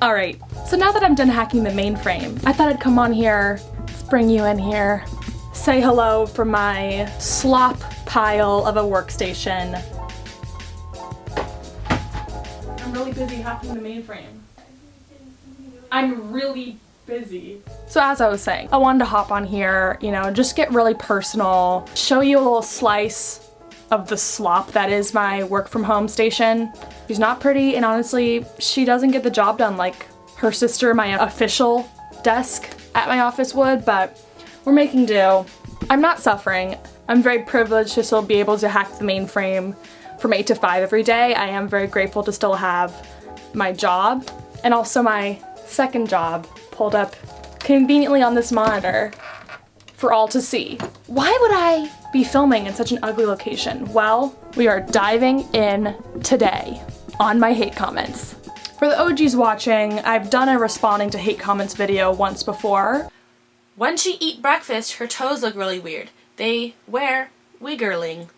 Alright, so now that I'm done hacking the mainframe, I thought I'd come on here, let's bring you in here, say hello from my slop pile of a workstation. I'm really busy hacking the mainframe. I'm really busy. So as I was saying, I wanted to hop on here, you know, just get really personal, show you a little slice of the slop that is my work from home station. She's not pretty, and honestly, she doesn't get the job done like her sister, my official desk at my office would, but we're making do. I'm not suffering. I'm very privileged to still be able to hack the mainframe from 8 to 5 every day. I am very grateful to still have my job and also my second job pulled up conveniently on this monitor for all to see. Why would I be filming in such an ugly location? Well, we are diving in today on my hate comments. For the OGs watching, I've done a responding to hate comments video once before. When she eat breakfast, her toes look really weird. They wear wiggerling.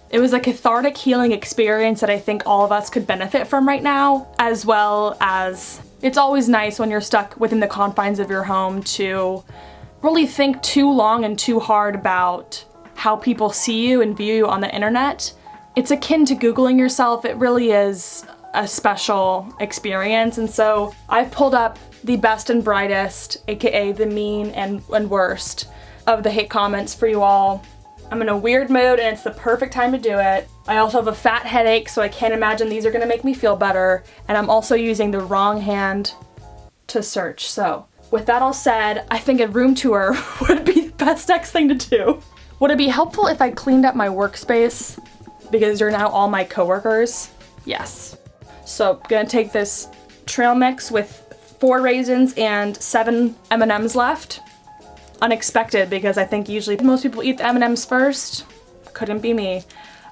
It was a cathartic healing experience that I think all of us could benefit from right now, as well as it's always nice when you're stuck within the confines of your home to really think too long and too hard about how people see you and view you on the internet. It's akin to Googling yourself. It really is a special experience, and so I've pulled up the best and brightest, aka the mean and worst, of the hate comments for you all. I'm in a weird mood and it's the perfect time to do it. I also have a fat headache, so I can't imagine these are gonna make me feel better, and I'm also using the wrong hand to search. So with that all said, I think a room tour would be the best next thing to do. Would it be helpful if I cleaned up my workspace because you're now all my coworkers? Yes. So I'm gonna take this trail mix with 4 raisins and 7 M&Ms left. Unexpected, because I think usually most people eat the M&Ms first. Couldn't be me.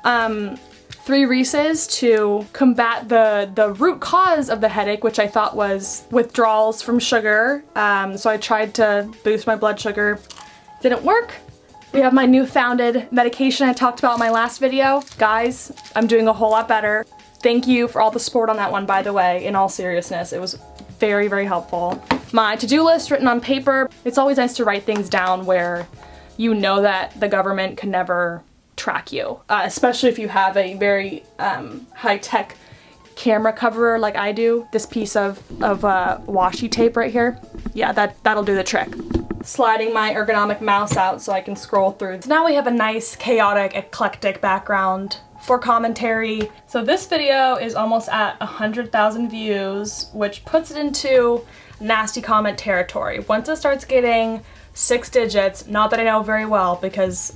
3 Reese's to combat the root cause of the headache, which I thought was withdrawals from sugar. So I tried to boost my blood sugar. Didn't work. We have my new-founded medication I talked about in my last video. Guys, I'm doing a whole lot better. Thank you for all the support on that one, by the way, in all seriousness. It was very, very helpful. My to-do list written on paper. It's always nice to write things down where you know that the government can never track you, especially if you have a very high-tech camera cover like I do. This piece of washi tape right here. Yeah, that'll do the trick. Sliding my ergonomic mouse out so I can scroll through. So now we have a nice, chaotic, eclectic background for commentary. So this video is almost at 100,000 views, which puts it into nasty comment territory. Once it starts getting 6 digits, not that I know very well because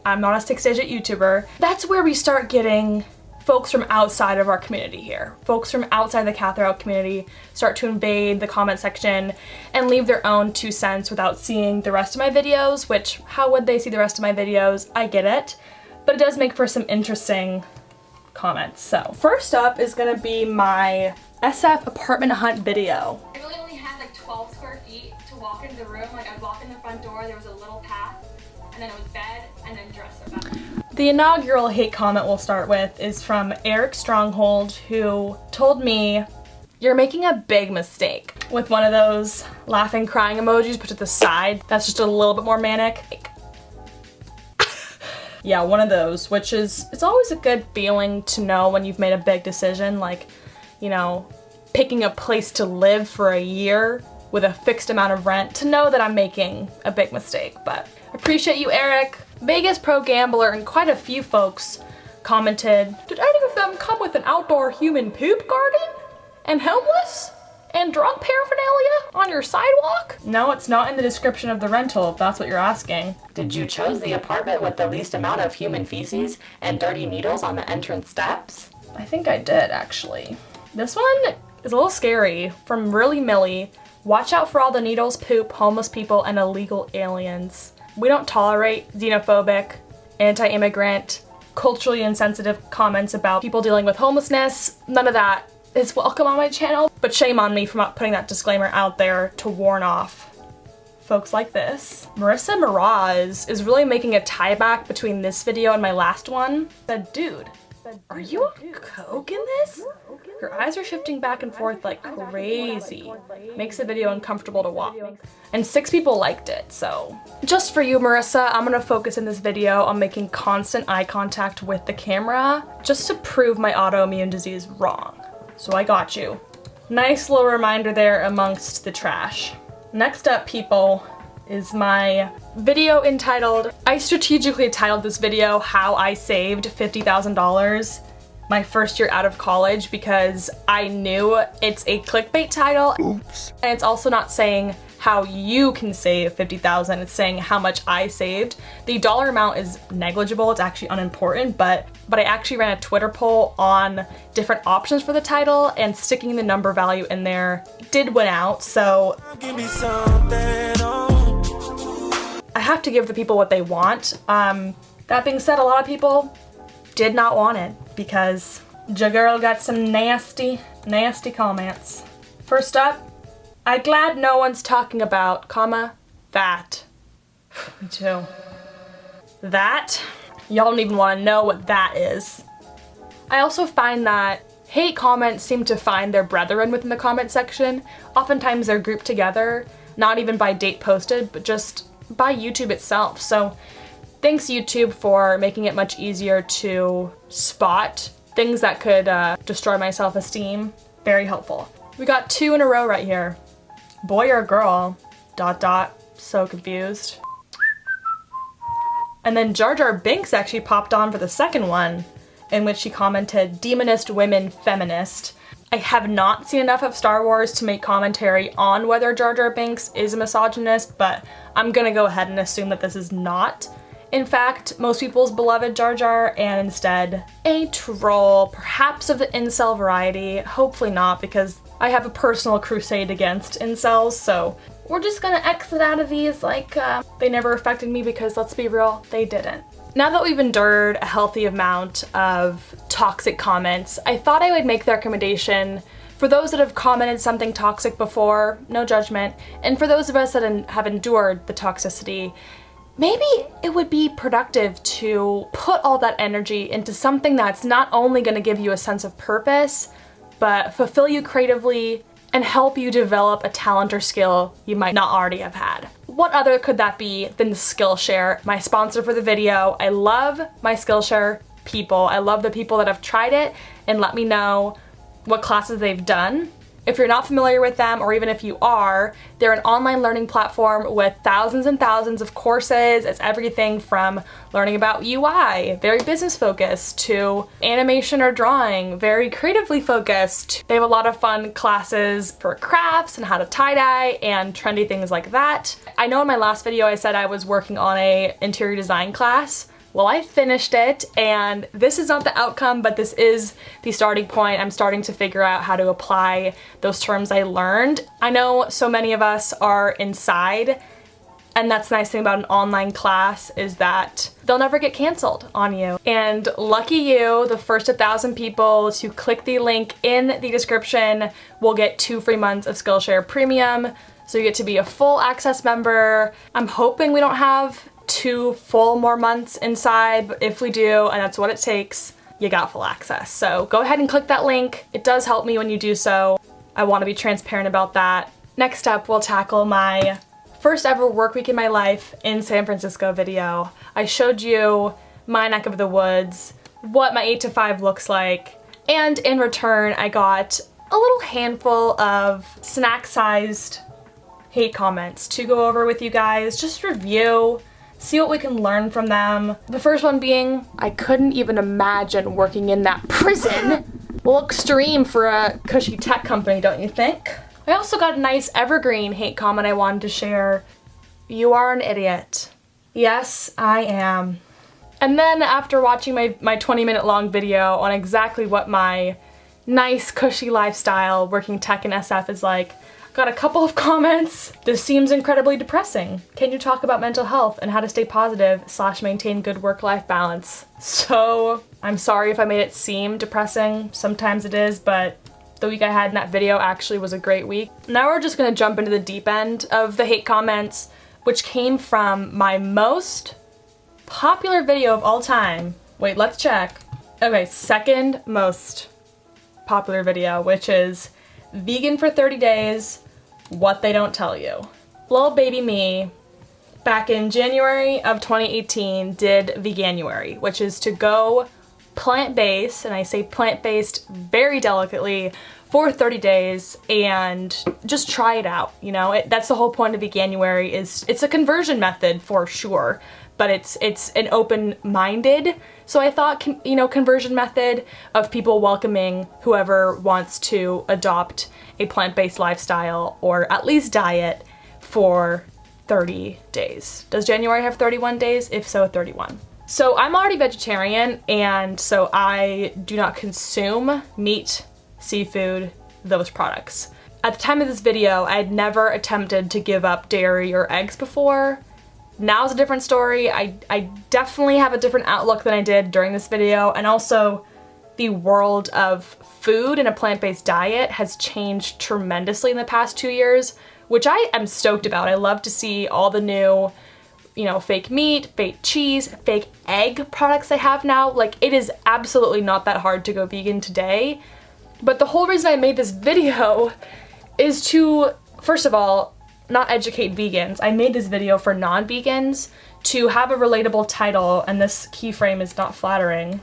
I'm not a 6-digit YouTuber, that's where we start getting folks from outside of our community here. Folks from outside the Katherout community start to invade the comment section and leave their own 2 cents without seeing the rest of my videos, which, how would they see the rest of my videos? I get it, but it does make for some interesting comments. So first up is gonna be my SF apartment hunt video. I really only had like 12 square feet to walk into the room. Like I'd walk in the front door, there was a little path, and then it was bed, and then dresser bathroom. The inaugural hate comment we'll start with is from Eric Stronghold, who told me, "You're making a big mistake," with one of those laughing, crying emojis put to the side. That's just a little bit more manic. Yeah, one of those, which is, it's always a good feeling to know when you've made a big decision, like, you know, picking a place to live for a year with a fixed amount of rent, to know that I'm making a big mistake. But appreciate you, Eric. Vegas pro gambler and quite a few folks commented, "Did any of them come with an outdoor human poop garden? And homeless? And drug paraphernalia on your sidewalk?" No, it's not in the description of the rental, if that's what you're asking. Did you choose the apartment with the least amount of human feces and dirty needles on the entrance steps? I think I did, actually. This one is a little scary. From Really Millie. Watch out for all the needles, poop, homeless people, and illegal aliens. We don't tolerate xenophobic, anti-immigrant, culturally insensitive comments about people dealing with homelessness. None of that is welcome on my channel, but shame on me for not putting that disclaimer out there to warn off folks like this. Marissa Miraz is really making a tie back between this video and my last one. Said, "Dude, are you on coke in this? Your eyes are shifting back and forth like crazy. Makes the video uncomfortable to watch. And 6 people liked it, so. Just for you, Marissa, I'm gonna focus in this video on making constant eye contact with the camera, just to prove my autoimmune disease wrong. So I got you. Nice little reminder there amongst the trash. Next up, people, is my video entitled, I strategically titled this video, How I Saved $50,000 my first year out of college, because I knew it's a clickbait title. Oops. And it's also not saying how you can save $50,000, it's saying how much I saved. The dollar amount is negligible, it's actually unimportant, but I actually ran a Twitter poll on different options for the title, and sticking the number value in there did win out, so give me something. I have to give the people what they want. That being said, a lot of people did not want it because ja girl got some nasty, nasty comments. First up, I'm glad no one's talking about, comma, that. Me too. That? Y'all don't even want to know what that is. I also find that hate comments seem to find their brethren within the comment section. Oftentimes they're grouped together, not even by date posted, but just by YouTube itself. So thanks YouTube for making it much easier to spot things that could destroy my self-esteem. Very helpful. We got 2 in a row right here. Boy or girl, ... So confused. And then Jar Jar Binks actually popped on for the second one, in which she commented, demonist women feminist. I have not seen enough of Star Wars to make commentary on whether Jar Jar Binks is a misogynist, but I'm gonna go ahead and assume that this is not, in fact, most people's beloved Jar Jar, and instead a troll, perhaps of the incel variety. Hopefully not, because I have a personal crusade against incels, so we're just gonna exit out of these like they never affected me, because let's be real, they didn't. Now that we've endured a healthy amount of toxic comments, I thought I would make the recommendation for those that have commented something toxic before, no judgment, and for those of us that have endured the toxicity, maybe it would be productive to put all that energy into something that's not only going to give you a sense of purpose, but fulfill you creatively and help you develop a talent or skill you might not already have had. What other could that be than Skillshare, my sponsor for the video? I love my Skillshare people. I love the people that have tried it and let me know what classes they've done. If you're not familiar with them, or even if you are, they're an online learning platform with thousands and thousands of courses. It's everything from learning about UI, very business focused, to animation or drawing, very creatively focused. They have a lot of fun classes for crafts and how to tie-dye and trendy things like that. I know in my last video I said I was working on an interior design class. Well, I finished it, and this is not the outcome, but this is the starting point. I'm starting to figure out how to apply those terms I learned. I know so many of us are inside, and that's the nice thing about an online class is that they'll never get canceled on you. And lucky you, the first 1,000 people to click the link in the description will get 2 free months of Skillshare Premium, so you get to be a full access member. I'm hoping we don't have 2 full more months inside, but if we do, and that's what it takes, you got full access. So go ahead and click that link. It does help me when you do so. I want to be transparent about that. Next up, we'll tackle my first ever work week in my life in San Francisco video. I showed you my neck of the woods, what my 8 to 5 looks like, and in return, I got a little handful of snack-sized hate comments to go over with you guys, just review, see what we can learn from them. The first one being, I couldn't even imagine working in that prison. A little extreme for a cushy tech company, don't you think? I also got a nice evergreen hate comment I wanted to share. You are an idiot. Yes, I am. And then after watching my 20-minute long video on exactly what my nice cushy lifestyle working tech in SF is like, got a couple of comments. This seems incredibly depressing. Can you talk about mental health and how to stay positive / maintain good work-life balance? So I'm sorry if I made it seem depressing. Sometimes it is, but the week I had in that video actually was a great week. Now we're just gonna jump into the deep end of the hate comments, which came from my most popular video of all time. Wait, let's check. Okay, second most popular video, which is vegan for 30 days, what they don't tell you. Little baby me, back in January of 2018, did Veganuary, which is to go plant-based, and I say plant-based very delicately, for 30 days and just try it out, you know? That's the whole point of Veganuary. It's a conversion method for sure, but it's an open-minded, so I thought, you know, conversion method of people welcoming whoever wants to adopt a plant-based lifestyle or at least diet for 30 days. Does January have 31 days? If so, 31. So I'm already vegetarian, and so I do not consume meat, seafood, those products. At the time of this video, I had never attempted to give up dairy or eggs before. Now's a different story. I definitely have a different outlook than I did during this video, and also the world of food and a plant-based diet has changed tremendously in the past 2 years, which I am stoked about. I love to see all the new, you know, fake meat, fake cheese, fake egg products they have now. Like, it is absolutely not that hard to go vegan today. But the whole reason I made this video is to, first of all, not educate vegans. I made this video for non-vegans to have a relatable title, and this keyframe is not flattering.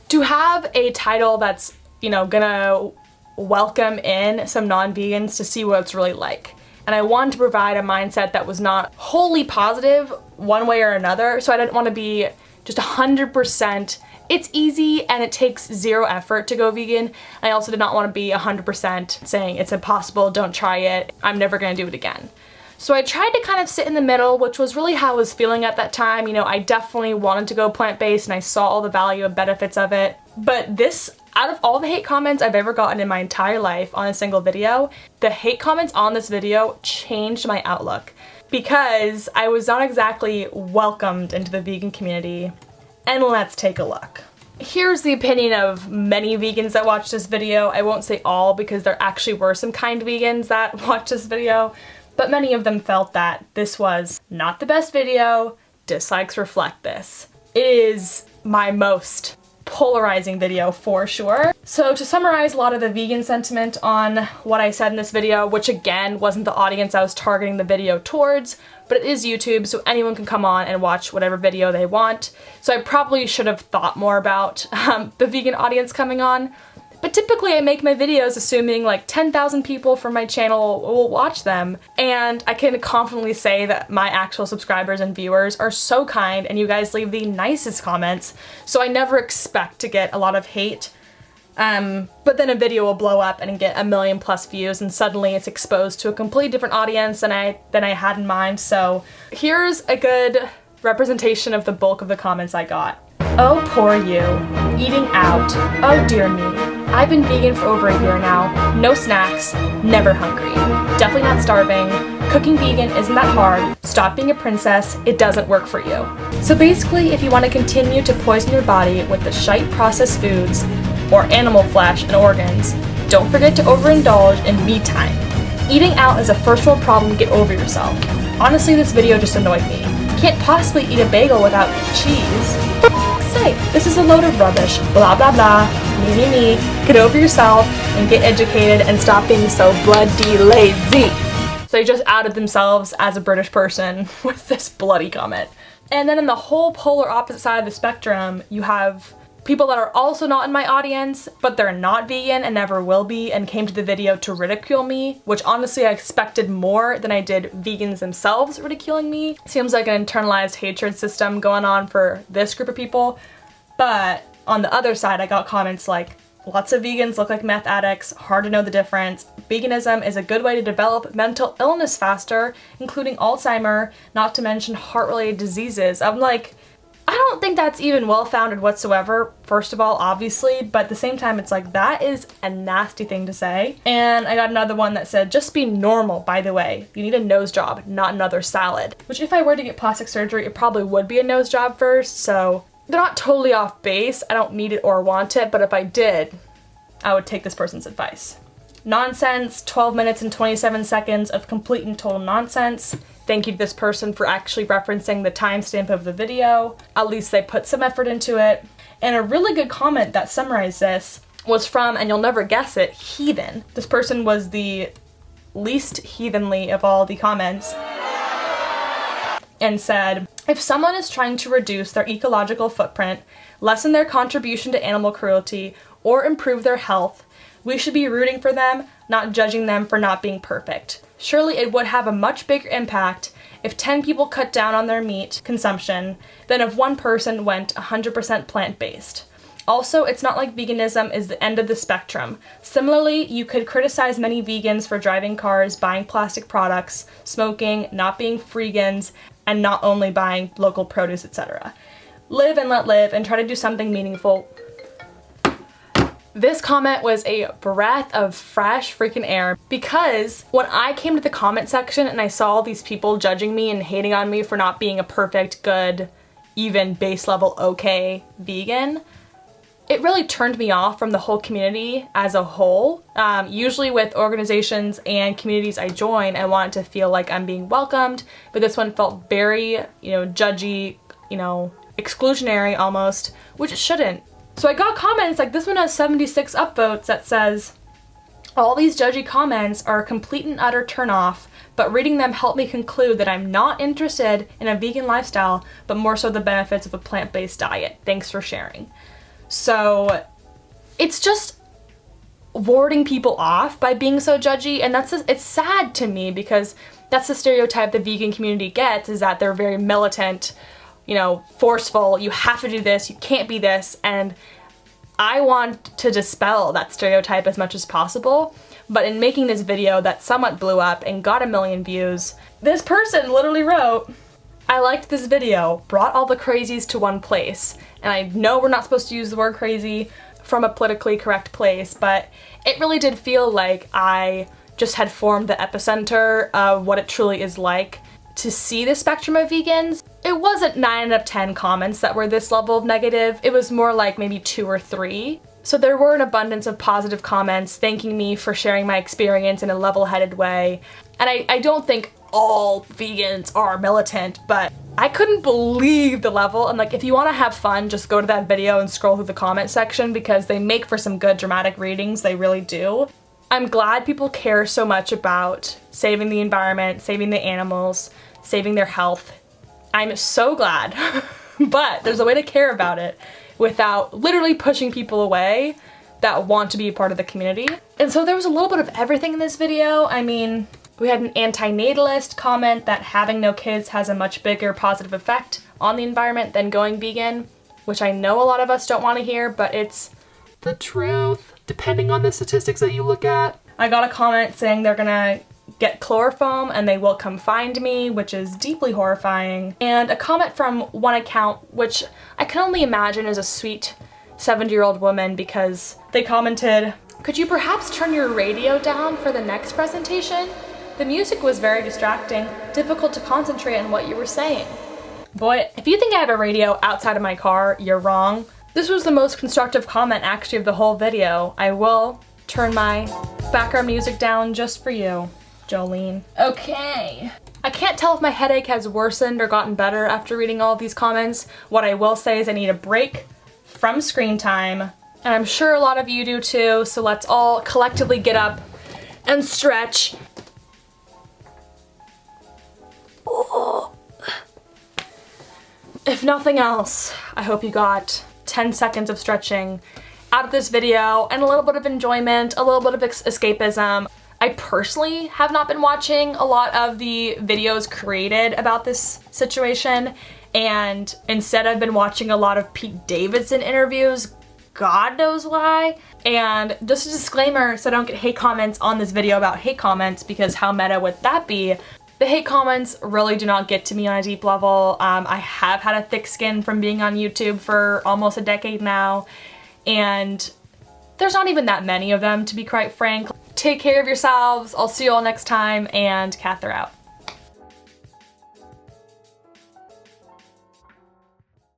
To have a title that's, you know, gonna welcome in some non-vegans to see what it's really like. And I wanted to provide a mindset that was not wholly positive one way or another, so I didn't want to be just 100% it's easy and it takes zero effort to go vegan. I also did not want to be 100% saying it's impossible, don't try it, I'm never gonna do it again. So I tried to kind of sit in the middle, which was really how I was feeling at that time. You know, I definitely wanted to go plant-based and I saw all the value and benefits of it. But this, out of all the hate comments I've ever gotten in my entire life on a single video, the hate comments on this video changed my outlook because I was not exactly welcomed into the vegan community. And let's take a look. Here's the opinion of many vegans that watched this video. I won't say all because there actually were some kind vegans that watched this video, but many of them felt that this was not the best video. Dislikes reflect this. It is my most polarizing video for sure. So to summarize a lot of the vegan sentiment on what I said in this video, which again wasn't the audience I was targeting the video towards, but it is YouTube, so anyone can come on and watch whatever video they want. So I probably should have thought more about the vegan audience coming on. But typically I make my videos assuming like 10,000 people from my channel will watch them, and I can confidently say that my actual subscribers and viewers are so kind and you guys leave the nicest comments, so I never expect to get a lot of hate. But then a video will blow up and get 1 million+ views and suddenly it's exposed to a completely different audience than I had in mind. So here's a good representation of the bulk of the comments I got. Oh, poor you. Eating out. Oh dear me. I've been vegan for over a year now. No snacks. Never hungry. Definitely not starving. Cooking vegan isn't that hard. Stop being a princess. It doesn't work for you. So basically, if you want to continue to poison your body with the shite processed foods or animal flesh and organs, don't forget to overindulge in me time. Eating out is a first world problem. Get over yourself. Honestly, this video just annoyed me. Can't possibly eat a bagel without cheese. For f***'s sake, this is a load of rubbish. Blah blah blah. Me. Get over yourself and get educated and stop being so bloody lazy. So they just outed themselves as a British person with this bloody comment. And then in the whole polar opposite side of the spectrum, you have people that are also not in my audience, but they're not vegan and never will be, and came to the video to ridicule me, which honestly I expected more than I did vegans themselves ridiculing me. Seems like an internalized hatred system going on for this group of people. But on the other side, I got comments like, lots of vegans look like meth addicts, hard to know the difference. Veganism is a good way to develop mental illness faster, including Alzheimer, not to mention heart-related diseases. I'm like, I don't think that's even well-founded whatsoever, first of all, obviously, but at the same time, it's like, that is a nasty thing to say. And I got another one that said, just be normal, by the way. You need a nose job, not another salad. Which if I were to get plastic surgery, it probably would be a nose job first, so they're not totally off base. I don't need it or want it, but if I did, I would take this person's advice. Nonsense, 12 minutes and 27 seconds of complete and total nonsense. Thank you to this person for actually referencing the timestamp of the video. At least they put some effort into it. And a really good comment that summarized this, was from, and you'll never guess it, Heathen. This person was the least heathenly of all the comments and said, if someone is trying to reduce their ecological footprint, lessen their contribution to animal cruelty, or improve their health, we should be rooting for them, not judging them for not being perfect. Surely it would have a much bigger impact if 10 people cut down on their meat consumption than if one person went 100% plant-based. Also, it's not like veganism is the end of the spectrum. Similarly, you could criticize many vegans for driving cars, buying plastic products, smoking, not being freegans, and not only buying local produce, etc. Live and let live and try to do something meaningful. This comment was a breath of fresh freaking air, because when I came to the comment section and I saw all these people judging me and hating on me for not being a perfect, good, even base level okay vegan, it really turned me off from the whole community as a whole. Usually with organizations and communities I join, I want it to feel like I'm being welcomed, but this one felt very, judgy, exclusionary almost, which it shouldn't. So I got comments like this one has 76 upvotes that says, all these judgy comments are a complete and utter turnoff, but reading them helped me conclude that I'm not interested in a vegan lifestyle, but more so the benefits of a plant-based diet. Thanks for sharing. So it's just warding people off by being so judgy, and it's sad to me, because that's the stereotype the vegan community gets, is that they're very militant, forceful, you have to do this, you can't be this, and I want to dispel that stereotype as much as possible. But in making this video that somewhat blew up and got 1 million views, this person literally wrote, I liked this video, brought all the crazies to one place. And I know we're not supposed to use the word crazy from a politically correct place, but it really did feel like I just had formed the epicenter of what it truly is like to see the spectrum of vegans. It wasn't 9 out of 10 comments that were this level of negative, it was more like maybe 2 or 3. So there were an abundance of positive comments thanking me for sharing my experience in a level-headed way. And I don't think all vegans are militant, but I couldn't believe the level. And like, if you want to have fun, just go to that video and scroll through the comment section, because they make for some good dramatic readings, they really do. I'm glad people care so much about saving the environment, saving the animals, saving their health. I'm so glad, but there's a way to care about it without literally pushing people away that want to be a part of the community. And so there was a little bit of everything in this video. I mean, we had an anti-natalist comment that having no kids has a much bigger positive effect on the environment than going vegan, which I know a lot of us don't want to hear, but it's the truth, depending on the statistics that you look at. I got a comment saying they're gonna get chloroform and they will come find me, which is deeply horrifying. And a comment from one account, which I can only imagine is a sweet 70-year-old woman, because they commented, could you perhaps turn your radio down for the next presentation? The music was very distracting, difficult to concentrate on what you were saying. Boy, if you think I have a radio outside of my car, you're wrong. This was the most constructive comment actually of the whole video. I will turn my background music down just for you, Jolene. Okay. I can't tell if my headache has worsened or gotten better after reading all of these comments. What I will say is I need a break from screen time, and I'm sure a lot of you do too, so let's all collectively get up and stretch. If nothing else, I hope you got 10 seconds of stretching out of this video and a little bit of enjoyment, a little bit of escapism. I personally have not been watching a lot of the videos created about this situation, and instead I've been watching a lot of Pete Davidson interviews, God knows why. And just a disclaimer so I don't get hate comments on this video about hate comments, because how meta would that be? The hate comments really do not get to me on a deep level. I have had a thick skin from being on YouTube for almost a decade now, and there's not even that many of them, to be quite frank. Take care of yourselves. I'll see you all next time, and Katherout.